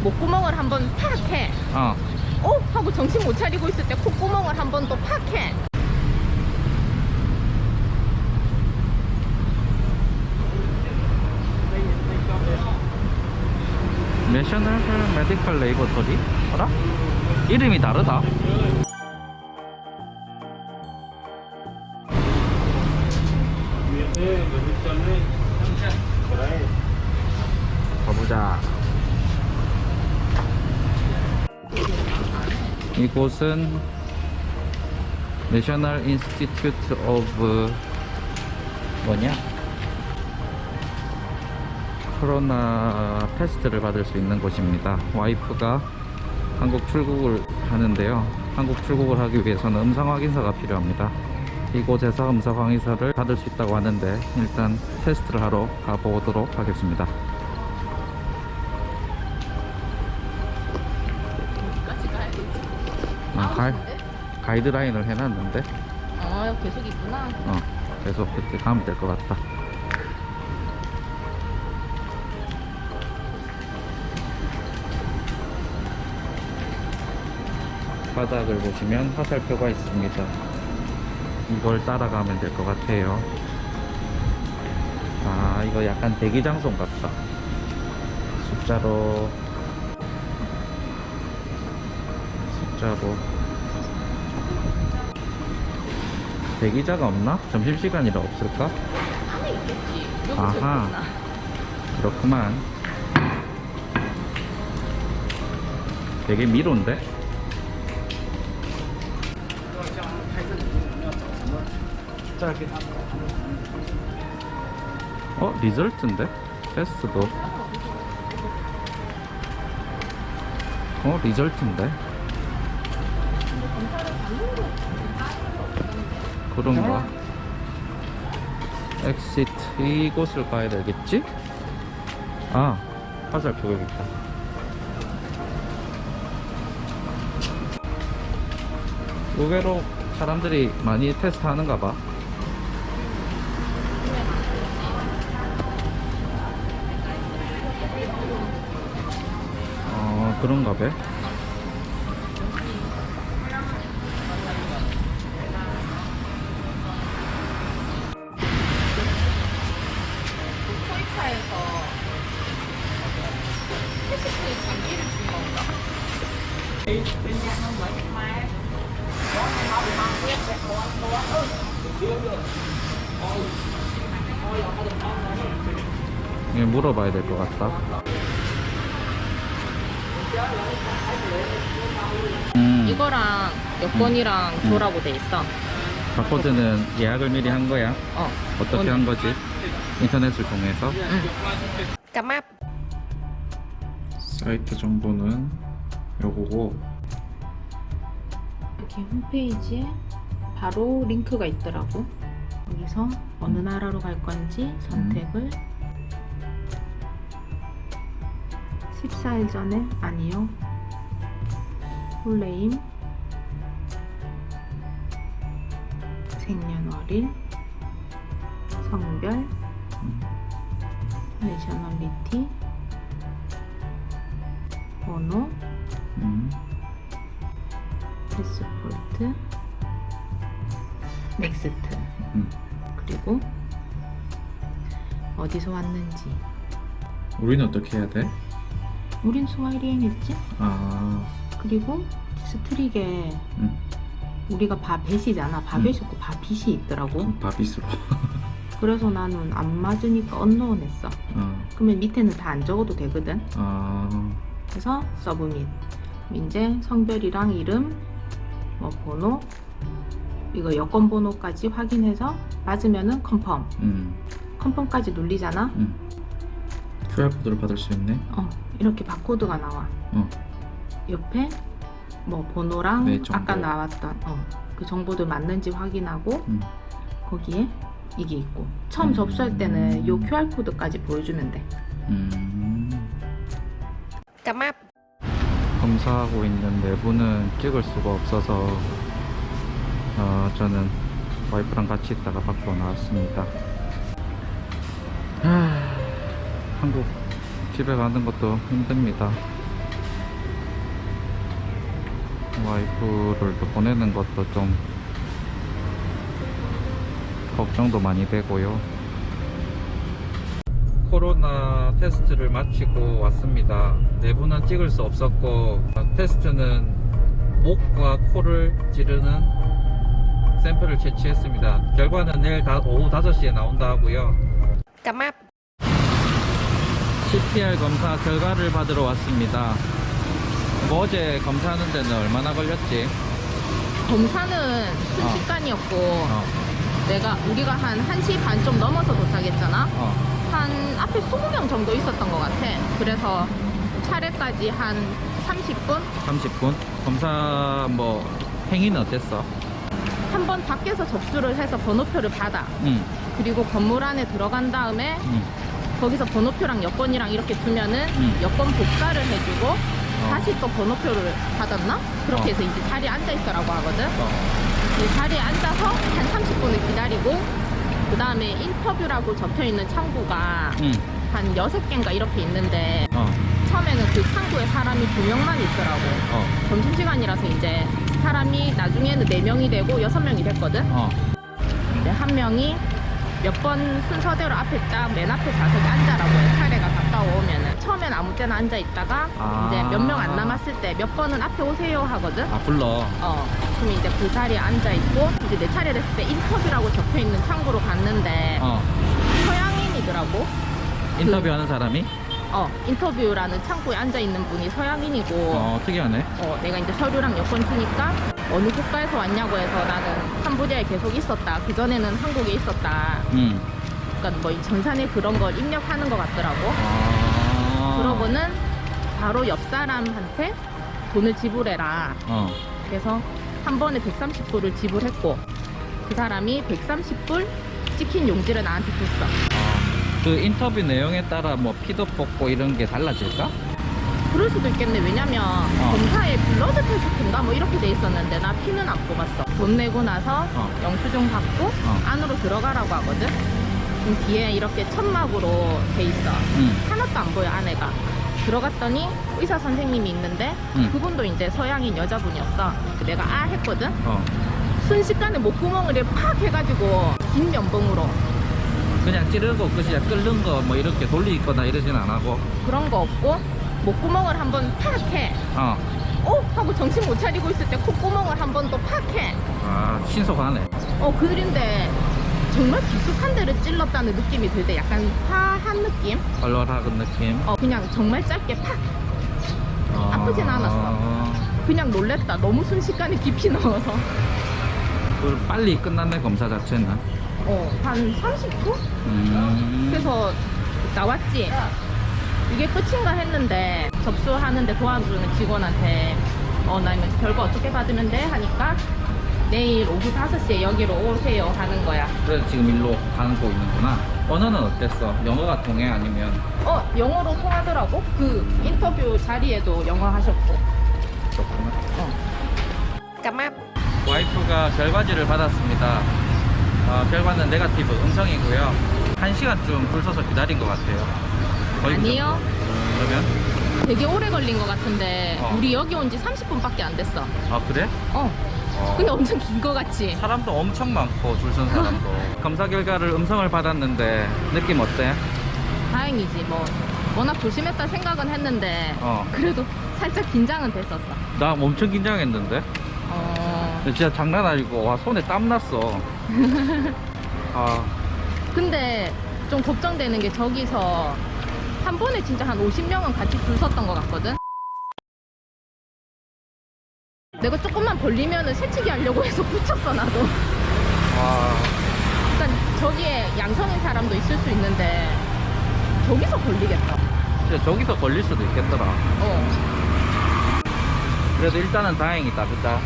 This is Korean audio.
목구멍을 한번 팍 해. 하고 정신 못 차리고 있을 때 콧구멍을 한번 또 팍 해. 내셔널 메디컬 레이버터리? 알아? 이름이 다르다. 가보자. 이곳은 내셔널 인스티튜트 오브 뭐냐? 코로나 테스트를 받을 수 있는 곳입니다. 와이프가 한국 출국을 하는데요. 한국 출국을 하기 위해서는 음성 확인서가 필요합니다. 이곳에서 음성 확인서를 받을 수 있다고 하는데 일단 테스트를 하러 가보도록 하겠습니다. 어디까지 가야 되지? 가이드라인을 해놨는데 여기 계속 있구나. 계속 그렇게 가면 될 것 같다. 바닥을 보시면 화살표가 있습니다. 이걸 따라가면 될 것 같아요. 이거 약간 대기 장소 같다. 숫자로 대기자가 없나? 점심시간이라 없을까? 안에 있겠지. 아하. 그렇구만. 되게 미로인데? 리절트인데? 테스트도 리절트인데? 그런가? 엑시트 이곳을 가야 되겠지? 화살표 여기 있다. 의외로 사람들이 많이 테스트 하는가 봐. 그런가 봐. 토이카에서 테스트의 장기를 준 건가? 물어봐야 될 것 같다. 이거랑 여권이랑 줘라고 돼 있어. 바코드는 예약을 미리 한 거야? 어떻게 한 거지? 인터넷을 통해서? 까맛. 사이트 정보는 요거고, 이렇게 홈페이지에 바로 링크가 있더라고. 여기서 어느 나라로 갈 건지 선택을 14일 전에 아니요. 풀네임, 생년월일, 성별, 내셔널리티, 번호, 패스포트, 넥스트. 그리고 어디서 왔는지. 우리는 어떻게 해야 돼? 우린 스와히리행 했지? 그리고 스트릭에 우리가 바벳이잖아. 바벳이 없고 바빗이 있더라고. 바빗으로. 그래서 나는 안 맞으니까 언노운 했어. 그러면 밑에는 다 안 적어도 되거든. 그래서 서브밋. 이제 성별이랑 이름, 뭐 번호, 이거 여권 번호까지 확인해서 맞으면은 컨펌. 컨펌까지 눌리잖아. QR코드를 받을 수 있네. 이렇게 바코드가 나와. 옆에 뭐 번호랑 네, 정보. 아까 나왔던 그 정보들 맞는지 확인하고 거기에 이게 있고 처음 접수할 때는 요 QR코드까지 보여주면 돼. 까맛. 검사하고 있는 내부는 찍을 수가 없어서 저는 와이프랑 같이 있다가 밖으로 나왔습니다. 한국 집에 가는 것도 힘듭니다. 와이프를 또 보내는 것도 좀 걱정도 많이 되고요. 코로나 테스트를 마치고 왔습니다. 내부는 찍을 수 없었고 테스트는 목과 코를 찌르는 샘플을 채취했습니다. 결과는 내일 오후 5시에 나온다 하고요. CPR 검사 결과를 받으러 왔습니다. 뭐 어제 검사하는 데는 얼마나 걸렸지? 검사는 순식간이었고 우리가 한 1시 반 좀 넘어서 도착했잖아. 한 앞에 20명 정도 있었던 것 같아. 그래서 차례까지 한 30분? 30분? 검사 뭐 행위는 어땠어? 한번 밖에서 접수를 해서 번호표를 받아. 그리고 건물 안에 들어간 다음에 거기서 번호표랑 여권이랑 이렇게 주면은 여권 복사를 해주고 다시 또 번호표를 받았나? 그렇게 해서 이제 자리에 앉아 있으라고 하거든. 이 자리에 앉아서 한 30분을 기다리고 그 다음에 인터뷰라고 적혀있는 창구가 한 6개인가 이렇게 있는데 처음에는 그 창구에 사람이 2명만 있더라고. 점심시간이라서 이제 사람이 나중에는 4명이 되고 6명이 됐거든. 근데 한 명이 몇 번 순서대로 앞에 딱 맨 앞에 좌석에 앉아라고 해. 차례가 가까워오면은 처음엔 아무 때나 앉아 있다가 이제 몇 명 안 남았을 때 몇 번은 앞에 오세요 하거든. 불러. 그럼 이제 그 자리에 앉아 있고 이제 내 차례를 했을 때 인터뷰라고 적혀 있는 창구로 갔는데 서양인이더라고. 인터뷰하는 사람이? 인터뷰라는 창구에 앉아 있는 분이 서양인이고. 특이하네. 내가 이제 서류랑 여권 주니까 어느 국가에서 왔냐고 해서 나는 캄보디아에 계속 있었다. 그전에는 한국에 있었다. 그러니까 뭐 이 전산에 그런 걸 입력하는 것 같더라고. 그러고는 바로 옆 사람한테 돈을 지불해라. 그래서 한 번에 130불을 지불했고 그 사람이 130불 찍힌 용지를 나한테 줬어. 그 인터뷰 내용에 따라 뭐 피도 뽑고 이런 게 달라질까? 그럴 수도 있겠네. 왜냐면 검사에 블러드 테스트인가 뭐 이렇게 돼 있었는데 나 피는 안 뽑았어. 돈 내고 나서 영수증 받고 안으로 들어가라고 하거든. 그럼 뒤에 이렇게 천막으로 돼 있어. 하나도 안 보여 안에가. 들어갔더니 의사 선생님이 있는데 그분도 이제 서양인 여자분이었어. 내가 했거든. 순식간에 목구멍을 이렇게 팍 해가지고 긴 면봉으로. 그냥 찌르고 끝이야. 끓는 거 뭐 이렇게 돌리거나 이러진 안 하고. 그런 거 없고 목구멍을 한번 팍 해. 하고 정신 못 차리고 있을 때 콧구멍을 한 번 또 팍 해. 신속하네. 그런데 정말 깊숙한 데를 찔렀다는 느낌이 들 때 약간 파한 느낌? 얼얼한 느낌. 그냥 정말 짧게 팍. 아프진 않았어. 그냥 놀랬다. 너무 순식간에 깊이 넣어서. 빨리 끝났네 검사 자체는. 한 30초? 그래서 나왔지. 이게 끝인가 했는데 접수하는데 도와주는 직원한테 나 이거 결과 어떻게 받으면 돼? 하니까 내일 오후 5시에 여기로 오세요 하는 거야. 그래서 지금 일로 가고 있는구나. 언어는 어땠어? 영어가 통해 아니면? 영어로 통하더라고. 그 인터뷰 자리에도 영어 하셨고. 그렇구나. 까맛. 와이프가 결과지를 받았습니다. 결과는 네거티브 음성이고요. 1시간쯤 줄 서서 기다린 것 같아요. 아니요. 그러면? 되게 오래 걸린 것 같은데 우리 여기 온 지 30분밖에 안 됐어. 그래? 근데 엄청 긴 거 같지? 사람도 엄청 많고 줄 선 사람도. 검사 결과를 음성을 받았는데 느낌 어때? 다행이지. 뭐 워낙 조심했다 생각은 했는데 그래도 살짝 긴장은 됐었어. 나 엄청 긴장했는데? 진짜 장난 아니고 와 손에 땀 났어. 근데 좀 걱정되는 게 저기서 한 번에 진짜 한 50명은 같이 줄 섰던 것 같거든. 내가 조금만 벌리면은 새치기 하려고 해서 붙였어 나도. 그러니까 저기에 양성인 사람도 있을 수 있는데 저기서 걸리겠다. 진짜 저기서 걸릴 수도 있겠더라. 그래도 일단은 다행이다, 그죠?